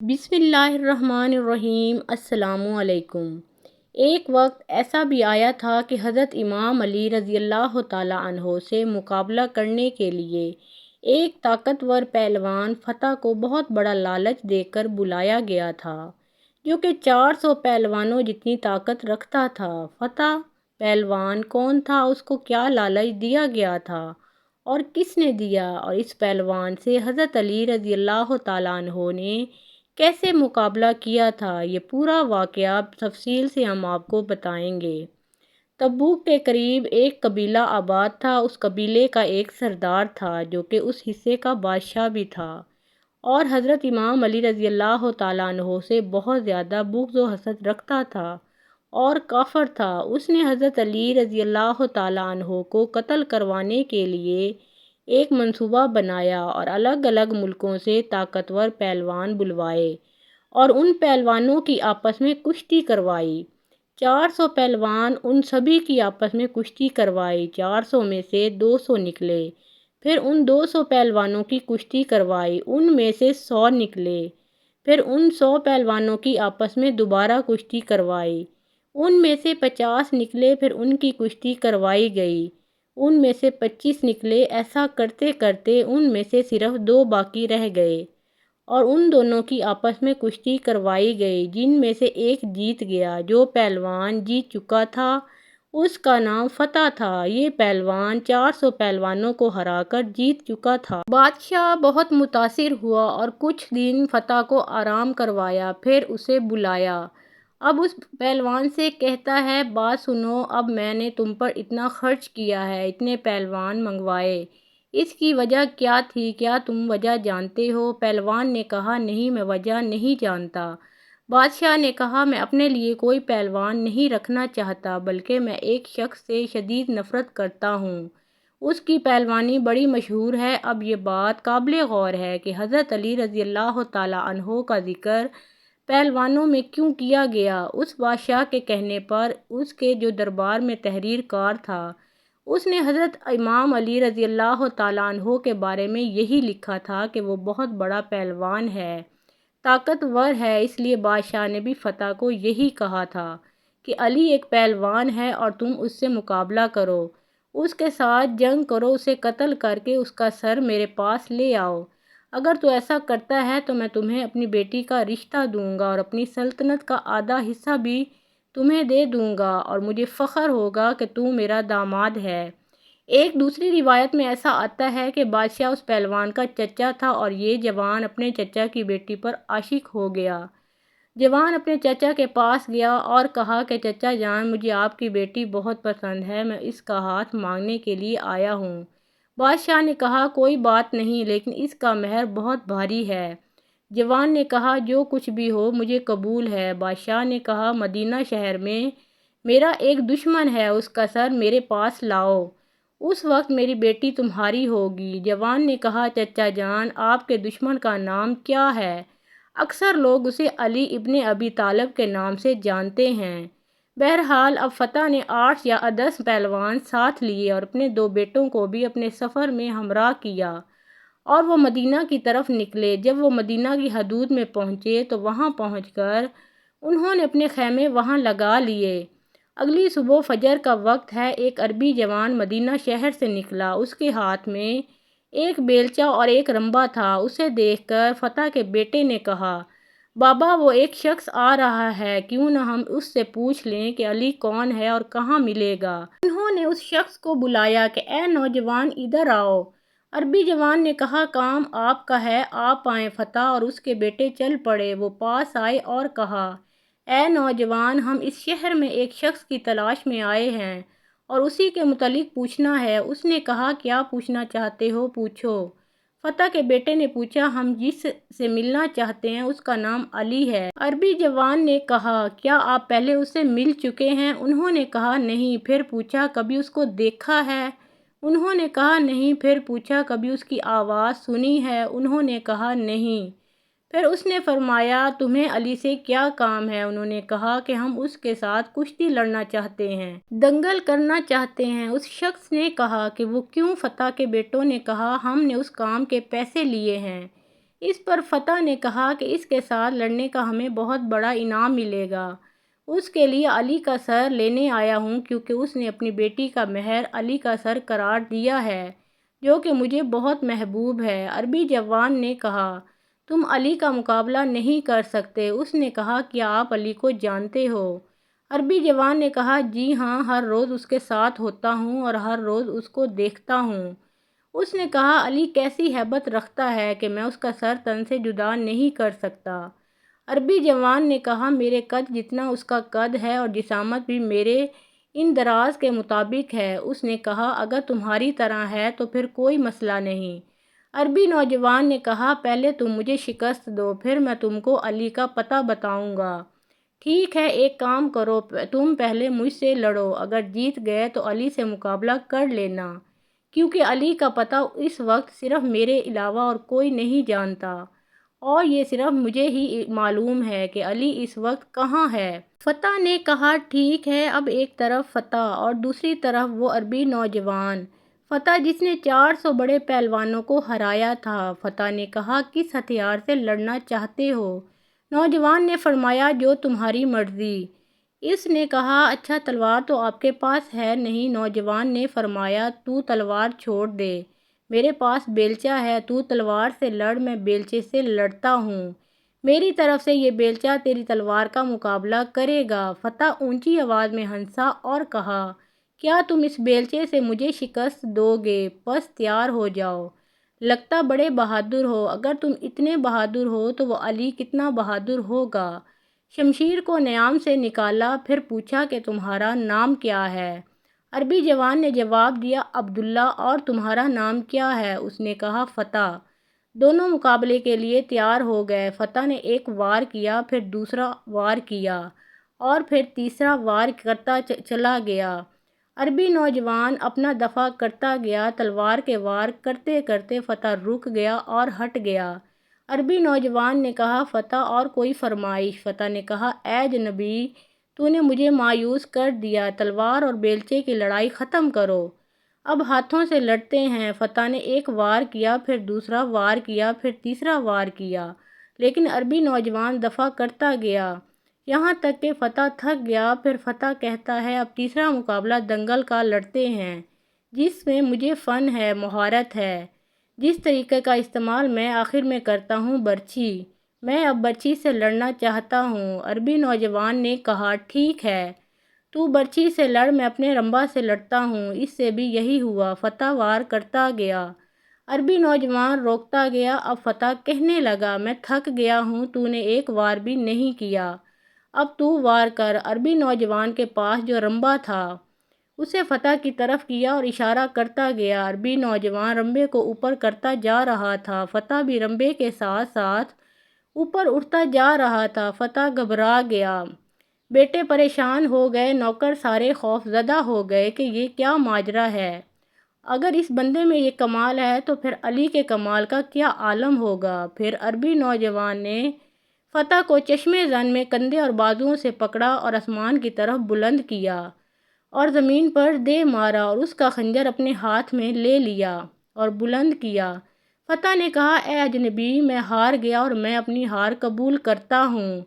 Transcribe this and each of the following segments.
بسم اللہ الرحمن الرحیم۔ السلام علیکم۔ ایک وقت ایسا بھی آیا تھا کہ حضرت امام علی رضی اللہ تعالیٰ عنہ سے مقابلہ کرنے کے لیے ایک طاقتور پہلوان فتح کو بہت بڑا لالچ دے کر بلایا گیا تھا، جو کہ 400 پہلوانوں جتنی طاقت رکھتا تھا۔ فتح پہلوان کون تھا، اس کو کیا لالچ دیا گیا تھا اور کس نے دیا، اور اس پہلوان سے حضرت علی رضی اللہ تعالیٰ عنہ نے کیسے مقابلہ کیا تھا، یہ پورا واقعہ تفصیل سے ہم آپ کو بتائیں گے۔ تبوک کے قریب ایک قبیلہ آباد تھا۔ اس قبیلے کا ایک سردار تھا جو کہ اس حصے کا بادشاہ بھی تھا، اور حضرت امام علی رضی اللہ تعالیٰ عنہ سے بہت زیادہ بغض و حسد رکھتا تھا اور کافر تھا۔ اس نے حضرت علی رضی اللہ تعالیٰ عنہ کو قتل کروانے کے لیے ایک منصوبہ بنایا اور الگ الگ ملکوں سے طاقتور پہلوان بلوائے اور ان پہلوانوں کی آپس میں کشتی کروائی۔ 400 پہلوان، ان سبھی کی آپس میں کشتی کروائی۔ 400 میں سے 200 نکلے، پھر ان 200 پہلوانوں کی کشتی کروائی، ان میں سے 100 نکلے، پھر ان 100 پہلوانوں کی آپس میں دوبارہ کشتی کروائی، ان میں سے 50 نکلے، پھر ان کی کشتی کروائی گئی، ان میں سے 25 نکلے۔ ایسا کرتے کرتے ان میں سے صرف 2 باقی رہ گئے اور ان دونوں کی آپس میں کشتی کروائی گئی، جن میں سے ایک جیت گیا۔ جو پہلوان جیت چکا تھا اس کا نام فتح تھا۔ یہ پہلوان 400 پہلوانوں کو ہرا کر جیت چکا تھا۔ بادشاہ بہت متاثر ہوا اور کچھ دن فتح کو آرام کروایا، پھر اسے بلایا۔ اب اس پہلوان سے کہتا ہے، بات سنو، اب میں نے تم پر اتنا خرچ کیا ہے، اتنے پہلوان منگوائے، اس کی وجہ کیا تھی؟ کیا تم وجہ جانتے ہو؟ پہلوان نے کہا، نہیں، میں وجہ نہیں جانتا۔ بادشاہ نے کہا، میں اپنے لیے کوئی پہلوان نہیں رکھنا چاہتا، بلکہ میں ایک شخص سے شدید نفرت کرتا ہوں، اس کی پہلوانی بڑی مشہور ہے۔ اب یہ بات قابل غور ہے کہ حضرت علی رضی اللہ تعالیٰ عنہ کا ذکر پہلوانوں میں کیوں کیا گیا۔ اس بادشاہ کے کہنے پر اس کے جو دربار میں تحریر کار تھا، اس نے حضرت امام علی رضی اللہ تعالیٰ عنہ کے بارے میں یہی لکھا تھا کہ وہ بہت بڑا پہلوان ہے، طاقتور ہے۔ اس لیے بادشاہ نے بھی فتح کو یہی کہا تھا کہ علی ایک پہلوان ہے اور تم اس سے مقابلہ کرو، اس کے ساتھ جنگ کرو، اسے قتل کر کے اس کا سر میرے پاس لے آؤ۔ اگر تو ایسا کرتا ہے تو میں تمہیں اپنی بیٹی کا رشتہ دوں گا اور اپنی سلطنت کا آدھا حصہ بھی تمہیں دے دوں گا، اور مجھے فخر ہوگا کہ تو میرا داماد ہے۔ ایک دوسری روایت میں ایسا آتا ہے کہ بادشاہ اس پہلوان کا چچا تھا اور یہ جوان اپنے چچا کی بیٹی پر عاشق ہو گیا۔ جوان اپنے چچا کے پاس گیا اور کہا کہ چچا جان، مجھے آپ کی بیٹی بہت پسند ہے، میں اس کا ہاتھ مانگنے کے لیے آیا ہوں۔ بادشاہ نے کہا، کوئی بات نہیں، لیکن اس کا مہر بہت بھاری ہے۔ جوان نے کہا، جو کچھ بھی ہو مجھے قبول ہے۔ بادشاہ نے کہا، مدینہ شہر میں میرا ایک دشمن ہے، اس کا سر میرے پاس لاؤ، اس وقت میری بیٹی تمہاری ہوگی۔ جوان نے کہا، چچا جان، آپ کے دشمن کا نام کیا ہے؟ اکثر لوگ اسے علی ابن ابی طالب کے نام سے جانتے ہیں۔ بہرحال اب فتح نے 8 یا 10 پہلوان ساتھ لیے اور اپنے 2 بیٹوں کو بھی اپنے سفر میں ہمراہ کیا، اور وہ مدینہ کی طرف نکلے۔ جب وہ مدینہ کی حدود میں پہنچے تو وہاں پہنچ کر انہوں نے اپنے خیمے وہاں لگا لیے۔ اگلی صبح فجر کا وقت ہے، ایک عربی جوان مدینہ شہر سے نکلا، اس کے ہاتھ میں ایک بیلچہ اور ایک رمبا تھا۔ اسے دیکھ کر فتح کے بیٹے نے کہا، بابا، وہ ایک شخص آ رہا ہے، کیوں نہ ہم اس سے پوچھ لیں کہ علی کون ہے اور کہاں ملے گا۔ انہوں نے اس شخص کو بلایا کہ اے نوجوان، ادھر آؤ۔ عربی جوان نے کہا، کام آپ کا ہے، آپ آئیں۔ فتح اور اس کے بیٹے چل پڑے۔ وہ پاس آئے اور کہا، اے نوجوان، ہم اس شہر میں ایک شخص کی تلاش میں آئے ہیں اور اسی کے متعلق پوچھنا ہے۔ اس نے کہا، کیا پوچھنا چاہتے ہو، پوچھو۔ فتح کے بیٹے نے پوچھا، ہم جس سے ملنا چاہتے ہیں اس کا نام علی ہے۔ عربی جوان نے کہا، کیا آپ پہلے اس سے مل چکے ہیں؟ انہوں نے کہا، نہیں۔ پھر پوچھا، کبھی اس کو دیکھا ہے؟ انہوں نے کہا، نہیں۔ پھر پوچھا، کبھی اس کی آواز سنی ہے؟ انہوں نے کہا، نہیں۔ پھر اس نے فرمایا، تمہیں علی سے کیا کام ہے؟ انہوں نے کہا کہ ہم اس کے ساتھ کشتی لڑنا چاہتے ہیں، دنگل کرنا چاہتے ہیں۔ اس شخص نے کہا کہ وہ کیوں؟ فتح کے بیٹوں نے کہا، ہم نے اس کام کے پیسے لیے ہیں۔ اس پر فتح نے کہا کہ اس کے ساتھ لڑنے کا ہمیں بہت بڑا انعام ملے گا۔ اس کے لیے علی کا سر لینے آیا ہوں کیونکہ اس نے اپنی بیٹی کا مہر علی کا سر قرار دیا ہے جو کہ مجھے بہت محبوب ہے۔ عربی جوان نے کہا تم علی کا مقابلہ نہیں کر سکتے۔ اس نے کہا کیا آپ علی کو جانتے ہو؟ عربی جوان نے کہا جی ہاں، ہر روز اس کے ساتھ ہوتا ہوں اور ہر روز اس کو دیکھتا ہوں۔ اس نے کہا علی کیسی ہیبت رکھتا ہے کہ میں اس کا سر تن سے جدا نہیں کر سکتا۔ عربی جوان نے کہا میرے قد جتنا اس کا قد ہے اور جسامت بھی میرے اندراز کے مطابق ہے۔ اس نے کہا اگر تمہاری طرح ہے تو پھر کوئی مسئلہ نہیں۔ عربی نوجوان نے کہا پہلے تم مجھے شکست دو، پھر میں تم کو علی کا پتہ بتاؤں گا۔ ٹھیک ہے، ایک کام کرو، تم پہلے مجھ سے لڑو، اگر جیت گئے تو علی سے مقابلہ کر لینا، کیونکہ علی کا پتہ اس وقت صرف میرے علاوہ اور کوئی نہیں جانتا، اور یہ صرف مجھے ہی معلوم ہے کہ علی اس وقت کہاں ہے۔ فتح نے کہا ٹھیک ہے۔ اب ایک طرف فتح اور دوسری طرف وہ عربی نوجوان، فتح جس نے 400 بڑے پہلوانوں کو ہرایا تھا۔ فتح نے کہا کس ہتھیار سے لڑنا چاہتے ہو؟ نوجوان نے فرمایا جو تمہاری مرضی۔ اس نے کہا اچھا تلوار تو آپ کے پاس ہے نہیں؟ نوجوان نے فرمایا تو تلوار چھوڑ دے، میرے پاس بیلچہ ہے، تو تلوار سے لڑ، میں بیلچے سے لڑتا ہوں، میری طرف سے یہ بیلچہ تیری تلوار کا مقابلہ کرے گا۔ فتح اونچی آواز میں ہنسا اور کہا کیا تم اس بیلچے سے مجھے شکست دو گے؟ پس تیار ہو جاؤ، لگتا بڑے بہادر ہو، اگر تم اتنے بہادر ہو تو وہ علی کتنا بہادر ہوگا۔ شمشیر کو نیام سے نکالا، پھر پوچھا کہ تمہارا نام کیا ہے؟ عربی جوان نے جواب دیا عبداللہ، اور تمہارا نام کیا ہے؟ اس نے کہا فتح۔ دونوں مقابلے کے لیے تیار ہو گئے۔ فتح نے ایک وار کیا، پھر دوسرا وار کیا اور پھر تیسرا وار کرتا چلا گیا۔ عربی نوجوان اپنا دفاع کرتا گیا، تلوار کے وار کرتے کرتے فتح رک گیا اور ہٹ گیا۔ عربی نوجوان نے کہا فتح اور کوئی فرمائش؟ فتح نے کہا اے اجنبی، تو نے مجھے مایوس کر دیا، تلوار اور بیلچے کی لڑائی ختم کرو، اب ہاتھوں سے لڑتے ہیں۔ فتح نے ایک وار کیا، پھر دوسرا وار کیا، پھر تیسرا وار کیا، لیکن عربی نوجوان دفاع کرتا گیا یہاں تک کہ فتح تھک گیا۔ پھر فتح کہتا ہے اب تیسرا مقابلہ دنگل کا لڑتے ہیں، جس میں مجھے فن ہے، مہارت ہے، جس طریقے کا استعمال میں آخر میں کرتا ہوں، برچھی، میں اب برچھی سے لڑنا چاہتا ہوں۔ عربی نوجوان نے کہا ٹھیک ہے، تو برچھی سے لڑ، میں اپنے رمبا سے لڑتا ہوں۔ اس سے بھی یہی ہوا، فتح وار کرتا گیا، عربی نوجوان روکتا گیا۔ اب فتح کہنے لگا میں تھک گیا ہوں، تو نے ایک وار بھی نہیں کیا، اب تو وار کر۔ عربی نوجوان کے پاس جو رمبا تھا اسے فتح کی طرف کیا اور اشارہ کرتا گیا۔ عربی نوجوان رمبے کو اوپر کرتا جا رہا تھا، فتح بھی رمبے کے ساتھ ساتھ اوپر اٹھتا جا رہا تھا۔ فتح گھبرا گیا، بیٹے پریشان ہو گئے، نوکر سارے خوف زدہ ہو گئے کہ یہ کیا ماجرا ہے، اگر اس بندے میں یہ کمال ہے تو پھر علی کے کمال کا کیا عالم ہوگا۔ پھر عربی نوجوان نے فتح کو چشمے زن میں کندھے اور بازوؤں سے پکڑا اور آسمان کی طرف بلند کیا اور زمین پر دے مارا اور اس کا خنجر اپنے ہاتھ میں لے لیا اور بلند کیا۔ فتح نے کہا اے اجنبی، میں ہار گیا اور میں اپنی ہار قبول کرتا ہوں،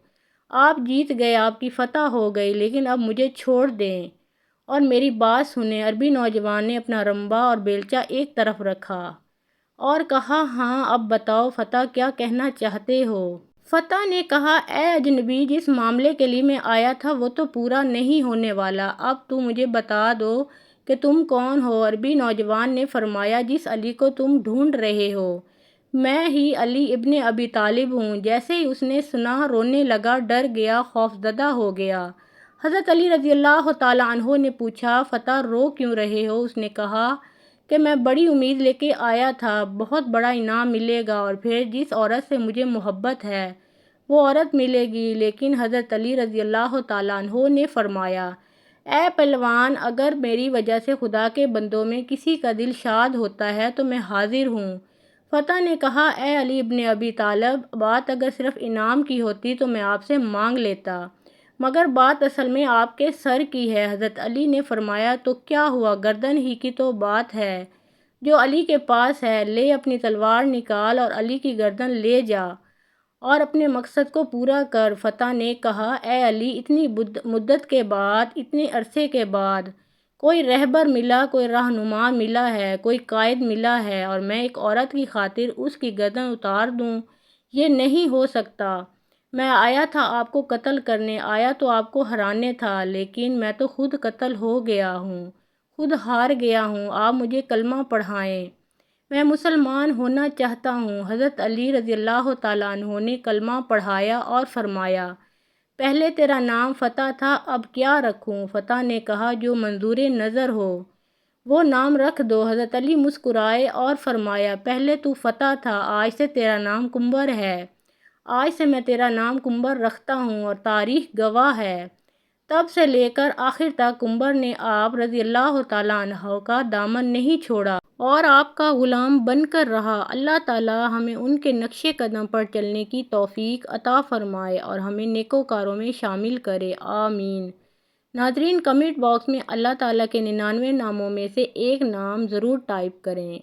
آپ جیت گئے، آپ کی فتح ہو گئی، لیکن اب مجھے چھوڑ دیں اور میری بات سنیں۔ عربی نوجوان نے اپنا رمبا اور بیلچہ ایک طرف رکھا اور کہا ہاں اب بتاؤ فتح کیا کہنا چاہتے ہو؟ فتح نے کہا اے اجنبی، جس معاملے کے لیے میں آیا تھا وہ تو پورا نہیں ہونے والا، اب تو مجھے بتا دو کہ تم کون ہو؟ عربی نوجوان نے فرمایا جس علی کو تم ڈھونڈ رہے ہو میں ہی علی ابن ابی طالب ہوں۔ جیسے ہی اس نے سنا رونے لگا، ڈر گیا، خوف زدہ ہو گیا۔ حضرت علی رضی اللہ تعالیٰ عنہ نے پوچھا فتح رو کیوں رہے ہو؟ اس نے کہا کہ میں بڑی امید لے کے آیا تھا، بہت بڑا انعام ملے گا اور پھر جس عورت سے مجھے محبت ہے وہ عورت ملے گی۔ لیکن حضرت علی رضی اللہ تعالیٰ عنہ نے فرمایا اے پہلوان، اگر میری وجہ سے خدا کے بندوں میں کسی کا دل شاد ہوتا ہے تو میں حاضر ہوں۔ فتح نے کہا اے علی ابن ابی طالب، بات اگر صرف انعام کی ہوتی تو میں آپ سے مانگ لیتا، مگر بات اصل میں آپ کے سر کی ہے۔ حضرت علی نے فرمایا تو کیا ہوا، گردن ہی کی تو بات ہے، جو علی کے پاس ہے، لے اپنی تلوار نکال اور علی کی گردن لے جا اور اپنے مقصد کو پورا کر۔ فتح نے کہا، اے علی، اتنی مدت کے بعد، اتنے عرصے کے بعد کوئی رہبر ملا، کوئی رہنما ملا ہے، کوئی قائد ملا ہے، اور میں ایک عورت کی خاطر اس کی گردن اتار دوں؟ یہ نہیں ہو سکتا۔ میں آیا تھا آپ کو قتل کرنے، آیا تو آپ کو ہرانے تھا، لیکن میں تو خود قتل ہو گیا ہوں، خود ہار گیا ہوں۔ آپ مجھے کلمہ پڑھائیں، میں مسلمان ہونا چاہتا ہوں۔ حضرت علی رضی اللہ تعالیٰ عنہ نے کلمہ پڑھایا اور فرمایا، پہلے تیرا نام فتح تھا، اب کیا رکھوں؟ فتح نے کہا، جو منظور نظر ہو وہ نام رکھ دو۔ حضرت علی مسکرائے اور فرمایا، پہلے تو فتح تھا، آج سے تیرا نام کمبر ہے۔ آج سے میں تیرا نام کمبر رکھتا ہوں اور تاریخ گواہ ہے۔ تب سے لے کر آخر تک کمبر نے آپ رضی اللہ تعالیٰ عنہ کا دامن نہیں چھوڑا اور آپ کا غلام بن کر رہا۔ اللہ تعالیٰ ہمیں ان کے نقش قدم پر چلنے کی توفیق عطا فرمائے اور ہمیں نیکوکاروں میں شامل کرے، آمین۔ ناظرین، کمنٹ باکس میں اللہ تعالیٰ کے 99 ناموں میں سے ایک نام ضرور ٹائپ کریں۔